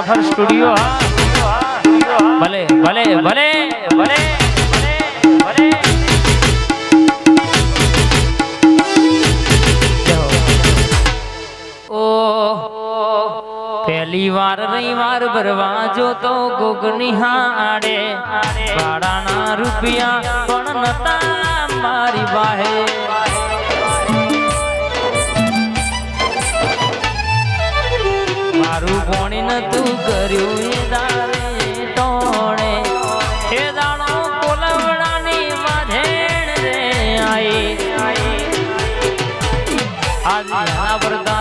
Prabhakar studio ભલે ભલે ભલે ભલે પહેલી વાર રવિવાર ભરવા જો તો ગોગની હાડે ભાડાના રૂપિયા પણ નતા મારી બાહે મારું કોણી નતું કર્યું એ દારે ટોણે એ દાણો કોલવડાની માધેણ રે આઈ આજ પ્રધાન